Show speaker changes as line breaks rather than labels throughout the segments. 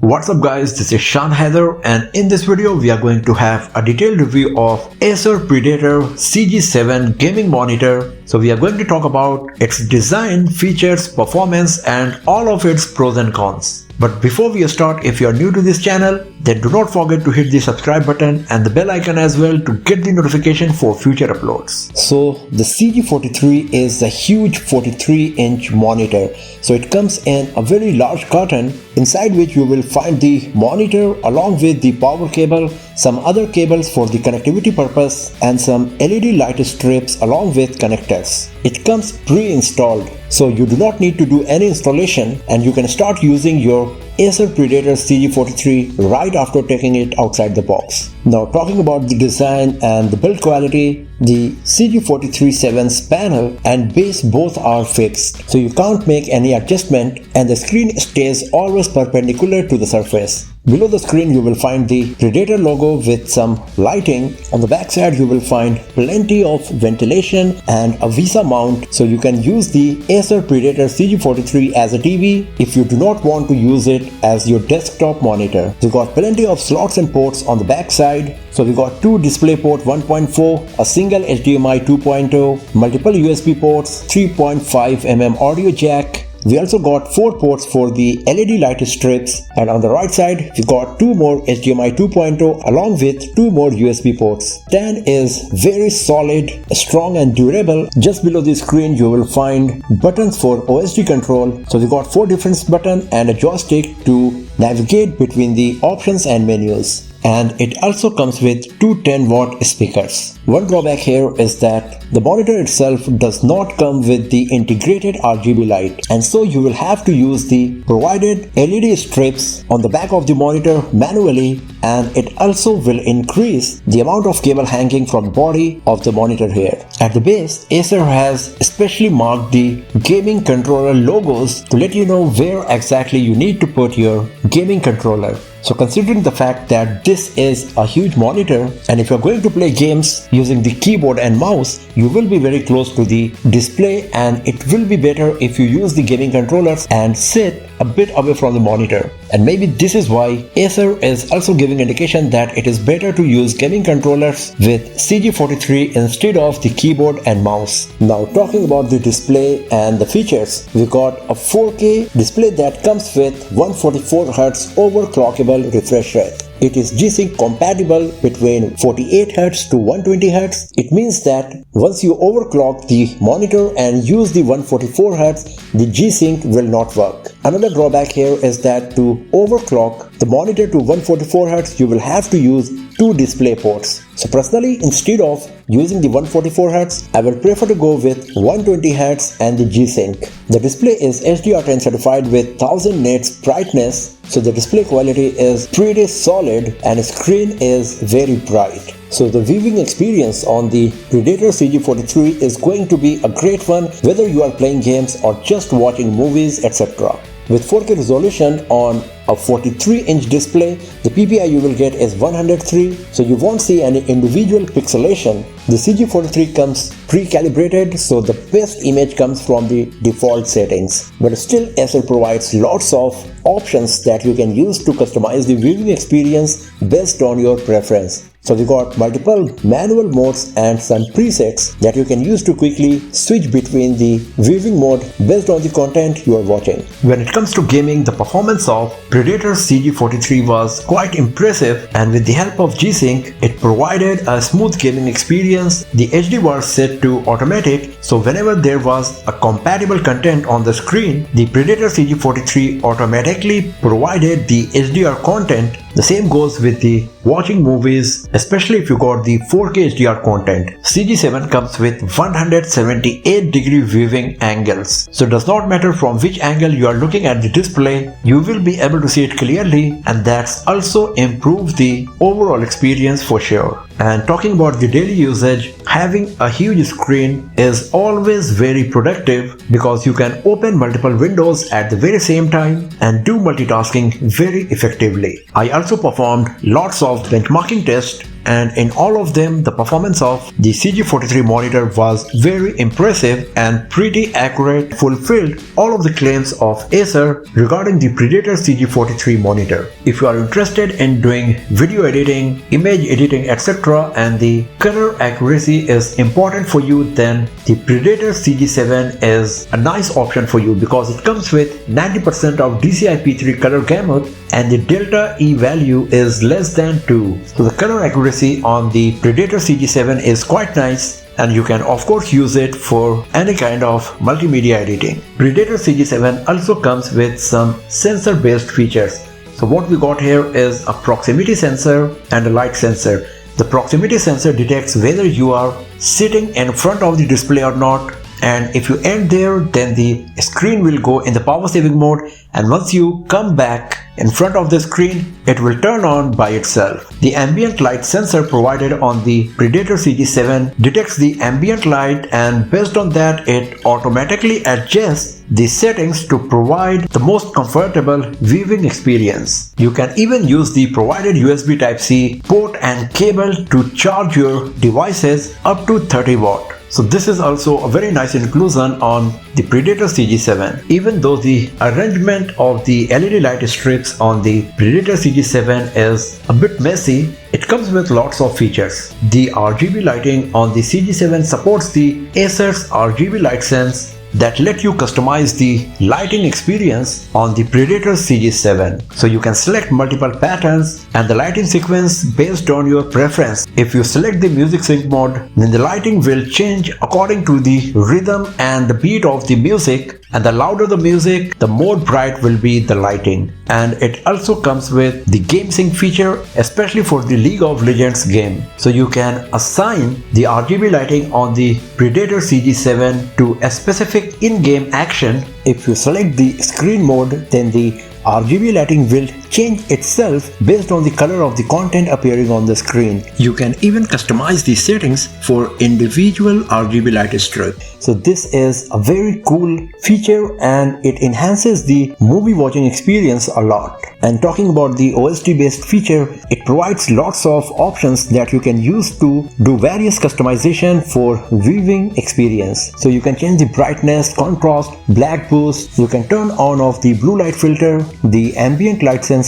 What's up guys, this is Shan Heather, and in this video we are going to have a detailed review of Acer Predator CG7 gaming monitor. So we are going to talk about its design, features, performance and all of its pros and cons. But before we start, if you are new to this channel, then do not forget to hit the subscribe button and the bell icon as well to get the notification for future uploads. So the CG43 is a huge 43-inch monitor. So it comes in a very large carton, inside which you will find the monitor along with the power cable, some other cables for the connectivity purpose and some LED light strips along with connectors. It comes pre-installed, so you do not need to do any installation and you can start using your Acer Predator CG43 right after taking it outside the box. Now talking about the design and the build quality, the CG43's panel and base both are fixed, so you can't make any adjustment and the screen stays always perpendicular to the surface. Below the screen you will find the Predator logo with some lighting. On the back side you will find plenty of ventilation and a VESA mount, so you can use the Acer Predator CG43 as a TV if you do not want to use it as your desktop monitor. You got plenty of slots and ports on the back side. So we got two DisplayPort 1.4, a single HDMI 2.0, multiple USB ports, 3.5mm audio jack. We also got 4 ports for the LED light strips, and on the right side we got 2 more HDMI 2.0 along with 2 more USB ports. Stand is very solid, strong and durable. Just below the screen you will find buttons for OSD control. So we got 4 different buttons and a joystick to navigate between the options and menus. And it also comes with two 10-watt speakers. One drawback here is that the monitor itself does not come with the integrated RGB light, and so you will have to use the provided LED strips on the back of the monitor manually, and it also will increase the amount of cable hanging from the body of the monitor here. At the base, Acer has especially marked the gaming controller logos to let you know where exactly you need to put your gaming controller. So considering the fact that this is a huge monitor, and if you're going to play games using the keyboard and mouse, you will be very close to the display, and it will be better if you use the gaming controllers and sit a bit away from the monitor. And maybe this is why Acer is also giving indication that it is better to use gaming controllers with CG43 instead of the keyboard and mouse. Now talking about the display and the features, we got a 4K display that comes with 144Hz overclockable refresh rate. It is G-Sync compatible between 48Hz to 120Hz. It means that once you overclock the monitor and use the 144Hz, the G-Sync will not work. Another drawback here is that to overclock the monitor to 144Hz, you will have to use 2 display ports. So personally, instead of using the 144Hz, I will prefer to go with 120Hz and the G-Sync. The display is HDR10 certified with 1000 nits brightness, so the display quality is pretty solid and the screen is very bright. So the viewing experience on the Predator CG43 is going to be a great one whether you are playing games or just watching movies, etc. With 4K resolution on a 43-inch display, the PPI you will get is 103, so you won't see any individual pixelation. The CG43 comes pre-calibrated, so the best image comes from the default settings. But still, Acer provides lots of options that you can use to customize the viewing experience based on your preference. So we got multiple manual modes and some presets that you can use to quickly switch between the viewing mode based on the content you are watching. When it comes to gaming, the performance of Predator CG43 was quite impressive, and with the help of G-Sync, it provided a smooth gaming experience. The HD was set to automatic, so whenever there was a compatible content on the screen, the Predator CG43 automatically provided the HDR content. The same goes with the watching movies, especially if you got the 4K HDR content. CG7 comes with 178-degree viewing angles, so it does not matter from which angle you are looking at the display, you will be able to see it clearly, and that's also improved the overall experience for sure. And talking about the daily usage, having a huge screen is always very productive because you can open multiple windows at the very same time and do multitasking very effectively. I also performed lots of benchmarking tests and in all of them the performance of the CG43 monitor was very impressive and pretty accurate, fulfilled all of the claims of Acer regarding the Predator CG43 monitor. If you are interested in doing video editing, image editing, etc., and the color accuracy is important for you, then the Predator CG7 is a nice option for you because it comes with 90% of DCI-P3 color gamut and the delta E value is less than 2. So the color accuracy on the Predator CG7 is quite nice, and you can of course use it for any kind of multimedia editing. Predator CG7 also comes with some sensor based features. So what we got here is a proximity sensor and a light sensor. The proximity sensor detects whether you are sitting in front of the display or not, and if you end there, then the screen will go in the power saving mode, and once you come back in front of the screen, it will turn on by itself. The ambient light sensor provided on the Predator CG7 detects the ambient light, and based on that it automatically adjusts the settings to provide the most comfortable viewing experience. You can even use the provided USB Type-C port and cable to charge your devices up to 30 watt. So this is also a very nice inclusion on the Predator CG7. Even though the arrangement of the LED light strips on the Predator CG7 is a bit messy, it comes with lots of features. The RGB lighting on the CG7 supports the Acer's RGB light sense that let you customize the lighting experience on the Predator CG7. So you can select multiple patterns and the lighting sequence based on your preference. If you select the music sync mode, then the lighting will change according to the rhythm and the beat of the music, and the louder the music, the more bright will be the lighting. And it also comes with the game sync feature, especially for the League of Legends game. So you can assign the RGB lighting on the Predator CG7 to a specific in-game action. If you select the screen mode, then the RGB lighting will change itself based on the color of the content appearing on the screen. You can even customize the settings for individual RGB light strip. So this is a very cool feature and it enhances the movie watching experience a lot. And talking about the OSD based feature, it provides lots of options that you can use to do various customization for viewing experience. So you can change the brightness, contrast, black boost, you can turn on off the blue light filter, the ambient light sensor,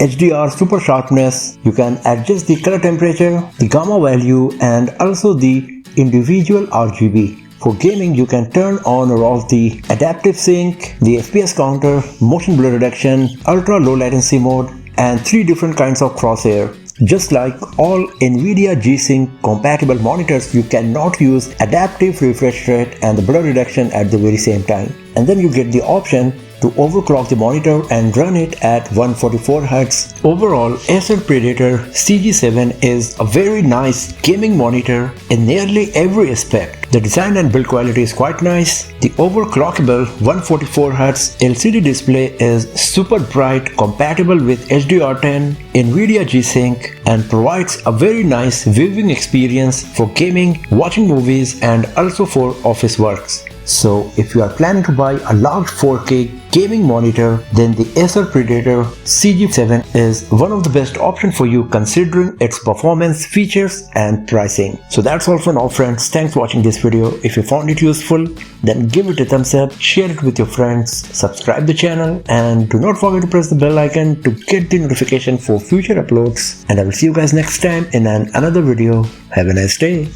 HDR super sharpness, you can adjust the color temperature, the gamma value, and also the individual RGB. For gaming, you can turn on or off the adaptive sync, the FPS counter, motion blur reduction, ultra low latency mode, and 3 different kinds of crosshair. Just like all NVIDIA G-Sync compatible monitors, you cannot use adaptive refresh rate and the blur reduction at the very same time. And then you get the option to overclock the monitor and run it at 144Hz. Overall, Acer Predator CG7 is a very nice gaming monitor in nearly every aspect. The design and build quality is quite nice. The overclockable 144Hz LCD display is super bright, compatible with HDR10, NVIDIA G-Sync, and provides a very nice viewing experience for gaming, watching movies, and also for office works. So if you are planning to buy a large 4K gaming monitor, then the Acer Predator CG7 is one of the best options for you considering its performance, features, and pricing. So that's all for now, friends. Thanks for watching this video. If you found it useful, then give it a thumbs up, share it with your friends, subscribe the channel, and do not forget to press the bell icon to get the notification for future uploads. And I will see you guys next time in another video. Have a nice day.